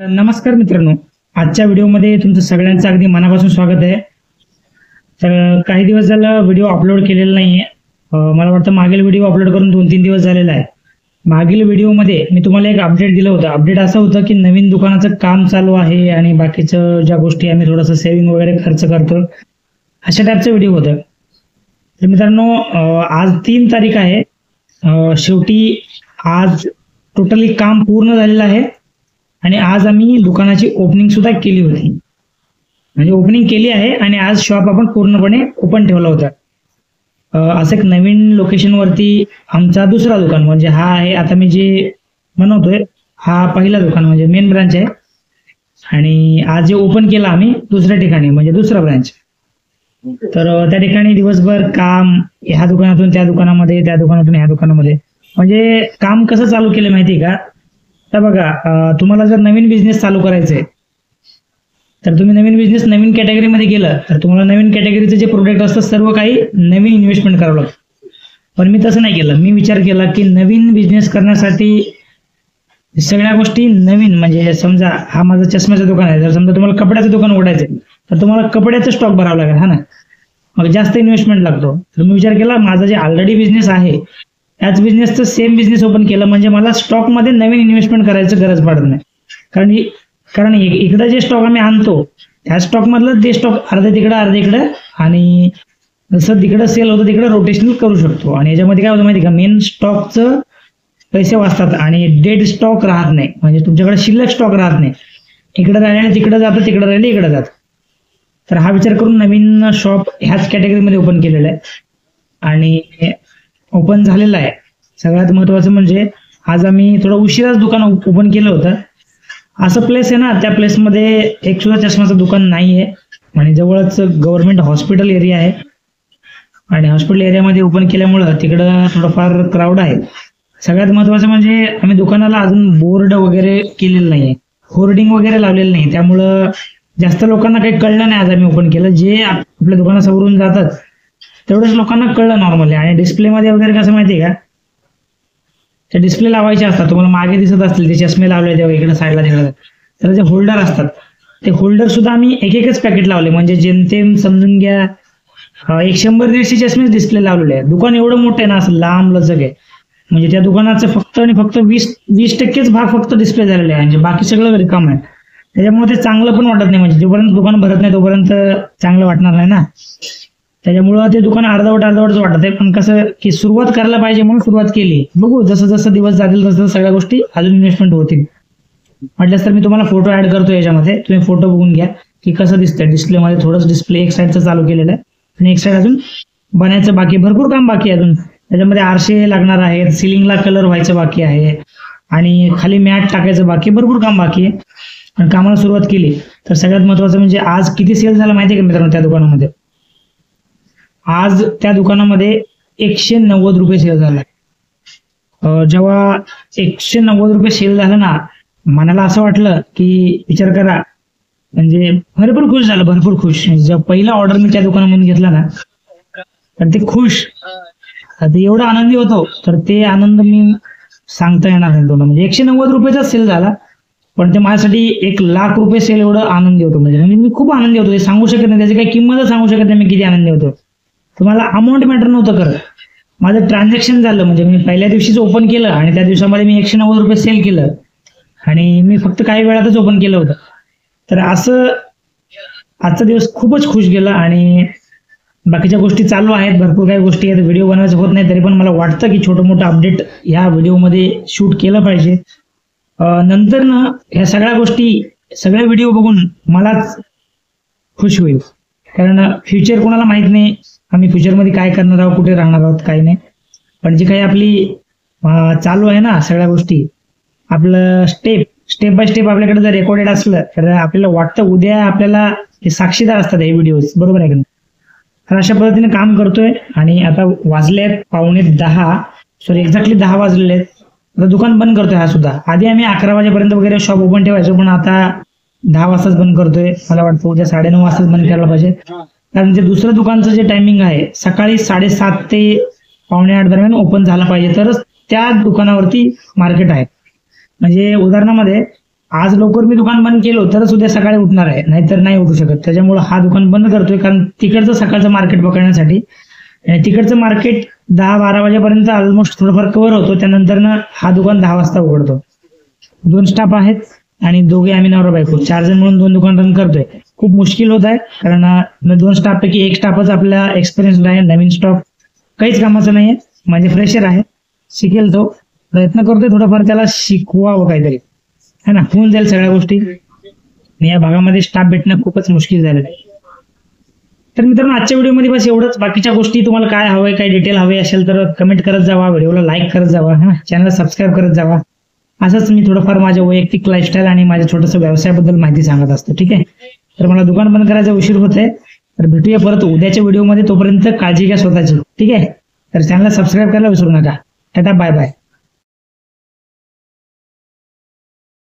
नमस्कार मित्रांनो, आजच्या व्हिडिओमध्ये तुमचं सगळ्यांचं अगदी मनापासून स्वागत आहे. तर काही दिवस झाला व्हिडिओ अपलोड केलेला नाहीये. मला वाटतं मागील व्हिडिओ अपलोड करून 2-3 दिवस झालेला आहे. मागील व्हिडिओमध्ये मी तुम्हाला एक अपडेट दिलं होतं. अपडेट असं होतं की नवीन दुकानाचं काम चालू आहे आणि बाकीचं ज्या गोष्टी आम्ही थोडंसं सेव्हिंग वगैरे खर्च करतो, अशा टाईपचं व्हिडिओ होतं. तर मित्रांनो, आज 3 तारीख आहे. शेवटी आज टोटली काम पूर्ण झालेलं आहे आणि आज आम्ही दुकानाची ओपनिंग सुद्धा केली होती. म्हणजे ओपनिंग केली आहे आणि आज शॉप आपण पूर्णपणे ओपन ठेवला होता. असं एक नवीन लोकेशनवरती आमचा दुसरा दुकान, म्हणजे हा आहे आता मी जे बनवतोय हा पहिला दुकान म्हणजे मेन ब्रांच आहे. आणि आज जे ओपन केलं आम्ही दुसऱ्या ठिकाणी म्हणजे दुसरा ब्रांच. तर त्या ठिकाणी दिवसभर काम, ह्या दुकानातून त्या दुकानामध्ये, त्या दुकानातून ह्या दुकानामध्ये, म्हणजे काम कसं चालू केलं माहिती आहे का? तर बघा, तुम्हाला जर नवीन बिझनेस चालू करायचं आहे तर तुम्ही नवीन बिझनेस नवीन कॅटेगरीमध्ये गेलं तर तुम्हाला नवीन कॅटेगरीचे जे प्रोडक्ट असतात सर्व काही नवीन इन्व्हेस्टमेंट करावं लागतं. पण मी तसं नाही केलं. मी विचार केला की नवीन बिझनेस करण्यासाठी सगळ्या गोष्टी नवीन, म्हणजे समजा हा माझं चष्म्याचं दुकान आहे, जर समजा तुम्हाला कपड्याचं दुकान उघडायचं आहे तर तुम्हाला कपड्याचं स्टॉक भरावा लागेल, हा ना, मग जास्त इन्व्हेस्टमेंट लागतो. तर मी विचार केला माझा जे ऑलरेडी बिझनेस आहे त्याच बिझनेसचं सेम बिझनेस ओपन केलं, म्हणजे मला स्टॉकमध्ये नवीन इन्व्हेस्टमेंट करायचं गरज पडत नाही. कारण इकडं जे स्टॉक आम्ही आणतो त्या स्टॉकमधलं ते स्टॉक अर्धे तिकडं अर्धे इकडं, आणि जसं तिकडं सेल होतं तिकडं रोटेशनल करू शकतो. आणि याच्यामध्ये काय होतं माहिती का, मेन स्टॉकचं पैसे वाचतात आणि डेड स्टॉक राहत नाही, म्हणजे तुमच्याकडे शिल्लक स्टॉक राहत नाही. इकडं राहिल्याने तिकडं जातं, तिकडं राहिले इकडं जातं. तर हा विचार करून नवीन शॉप ह्याच कॅटेगरीमध्ये ओपन केलेलं आहे आणि ओपन झालेलं आहे. सगळ्यात महत्त्वाचं म्हणजे आज आम्ही थोडं उशिराच दुकान ओपन केलं होतं. असं प्लेस आहे ना, त्या प्लेसमध्ये एक सुद्धा चष्म्याचं दुकान नाही आहे आणि जवळच गव्हर्नमेंट हॉस्पिटल एरिया आहे. आणि हॉस्पिटल एरियामध्ये ओपन केल्यामुळं तिकडं थोडंफार क्राऊड आहे. सगळ्यात महत्त्वाचं म्हणजे आम्ही दुकानाला अजून बोर्ड वगैरे केलेलं नाही आहे, होर्डिंग वगैरे लावलेलं नाही, त्यामुळं जास्त लोकांना काही कळलं नाही. आज आम्ही ओपन केलं, जे आपल्या दुकानासमोरून जातात तेवढंच लोकांना कळलं नॉर्मली. आणि डिस्प्लेमध्ये वगैरे कसं माहिती आहे का, ते डिस्प्ले लावायचे असतात, तुम्हाला मागे दिसत असतील ते चष्मे लावले तेव्हा इकडे साईडला तिकडे, तर जे होल्डर असतात ते होल्डर सुद्धा आम्ही एकच पॅकेट लावले, म्हणजे जेमतेम समजून घ्या 100-150 चष्मे डिस्प्ले लावलेले आहे. दुकान एवढं मोठं आहे ना, असं लांब लचक आहे, म्हणजे त्या दुकानाचं फक्त आणि फक्त 20% भाग फक्त डिस्प्ले झालेला आहे, म्हणजे बाकी सगळं रिकाम आहे. त्याच्यामुळे ते चांगलं पण वाटत नाही, म्हणजे जोपर्यंत दुकान भरत नाही तोपर्यंत चांगलं वाटणार नाही ना. त्याच्यामुळं ते दुकान अर्धवटच वाटत आहे. पण कसं की सुरुवात करायला पाहिजे म्हणून सुरुवात केली. बघू जसं जसं दिवस जातील तसं सगळ्या गोष्टी अजून इन्व्हेस्टमेंट होतील. म्हटल्यास तर मी तुम्हाला फोटो ऍड करतो याच्यामध्ये, तुम्ही फोटो बघून घ्या की कसं दिसतंय. डिस्प्लेमध्ये थोडंच डिस्प्ले एक साईडचं चालू केलेलं आहे आणि एक साईड अजून बनायचं बाकी, भरपूर काम बाकी आहे अजून. त्याच्यामध्ये आरशे लागणार आहेत, सिलिंगला कलर व्हायचं बाकी आहे आणि खाली मॅट टाकायचं बाकी, भरपूर काम बाकी आहे. आणि कामाला सुरुवात केली तर सगळ्यात महत्त्वाचं म्हणजे आज किती सेल झाला माहिती आहे का मित्रांनो? त्या दुकानामध्ये आज त्या दुकानामध्ये 190 रुपये सेल झाला. जेव्हा 190 रुपये सेल झाला ना, मनाला असं वाटलं की विचार करा, म्हणजे भरपूर खुश झालं, भरपूर खुश. जेव्हा पहिला ऑर्डर मी त्या दुकानामधून घेतला ना तर ते खुश, ते एवढा आनंदी होतो तर ते आनंद मी सांगता येणार नाही तुम्हाला. म्हणजे 190 रुपयेचा सेल झाला पण ते माझ्यासाठी 1,00,000 रुपये सेल एवढं आनंदी होतो. म्हणजे मी खूप आनंदी होतो, ते सांगू शकत नाही, त्याची काही किंमतच सांगू शकत नाही मी किती आनंदी होतो. तुम्हाला अमाऊंट मॅटर नव्हतं करत, माझं ट्रान्झॅक्शन झालं. म्हणजे मी पहिल्या दिवशीच ओपन केलं आणि त्या दिवसामध्ये मी 190 रुपये सेल केलं आणि मी फक्त काही वेळातच ओपन केलं होतं. तर असं आजचा दिवस खूपच खुश गेला. आणि बाकीच्या गोष्टी चालू आहेत, भरपूर काही गोष्टी आहेत, व्हिडिओ बनवायचं होत नाही, तरी पण मला वाटतं की छोटं मोठं अपडेट ह्या व्हिडिओमध्ये शूट केलं पाहिजे. नंतर ना ह्या सगळ्या गोष्टी, सगळे व्हिडिओ बघून मलाच खुश होईल. कारण फ्युचर कोणाला माहीत नाही, आम्ही फ्युचरमध्ये काय करणार आहोत, कुठे राहणार आहोत, काही नाही. पण जी काही आपली चालू आहे ना सगळ्या गोष्टी, आपलं स्टेप बाय स्टेप आपल्याकडे जर रेकॉर्डेड असलं तर आपल्याला वाटतं उद्या आपल्याला हे साक्षीदार असतात हे व्हिडिओज, बरोबर आहे का नाही? तर अशा पद्धतीने काम करतोय. आणि आता वाजले आहेत 9:45, सॉरी एक्झॅक्टली 10 वाजलेले आहेत. आता दुकान बंद करतोय हा सुद्धा. आधी आम्ही 11 वाजेपर्यंत वगैरे शॉप ओपन ठेवायचो, पण आता 10 वाजताच बंद करतोय. मला वाटतं उद्या 9:30 वाजताच बंद करायला पाहिजे. कारण जे दुसरं दुकानचं जे टायमिंग आहे सकाळी 7:30 ते 7:45 दरम्यान ओपन झाला पाहिजे, तरच त्या दुकानावरती मार्केट आहे. म्हणजे उदाहरणामध्ये आज लवकर मी दुकान बंद केलं तरच उद्या सकाळी उठणार आहे, नाहीतर नाही उठू शकत. त्याच्यामुळे हा दुकान बंद करतोय, कारण तिकडचं सकाळचं मार्केट पकडण्यासाठी. आणि तिकडचं मार्केट 10-12 वाजेपर्यंत ऑलमोस्ट थोडंफार कव्हर होतो. त्यानंतर ना हा दुकान 10 वाजता उघडतो. 2 स्टाफ आहेत आणि दोघे आम्ही नवरा बायको 4 जण म्हणून 2 दुकान रन करतोय. खूप मुश्किल होत आहे, कारण 2 स्टाफ पैकी 1 स्टाफच आपला एक्सपिरियन्स आहे. नवीन स्टाफ काहीच कामाचं नाहीये, म्हणजे फ्रेशर आहे, शिकेल तो. प्रयत्न करतोय थोडंफार त्याला शिकवावं काहीतरी, है ना. होऊन जाईल सगळ्या गोष्टी. आणि या भागामध्ये स्टाफ भेटणं खूपच मुश्किल झालेलं आहे. तर मित्रांनो, आजच्या व्हिडिओमध्ये बस एवढंच. बाकीच्या गोष्टी तुम्हाला काय हवंय, काय डिटेल हवे असेल तर कमेंट करत जावा, व्हिडिओला लाईक करत जावा, है ना, चॅनल सबस्क्राईब करत जावा. असंच मी थोडंफार माझ्या वैयक्तिक लाईफस्टाईल आणि माझ्या छोटंसं व्यवसायाबद्दल माहिती सांगत असतो. ठीक आहे. तर मला दुकान बंद करायचा उशीर होत आहे, तर भेटूया परत उद्याच्या व्हिडिओमध्ये. तोपर्यंत काळजी घ्या स्वतःची. ठीक आहे. तर चॅनलला सबस्क्राईब करायला विसरू नका. Tata, bye bye.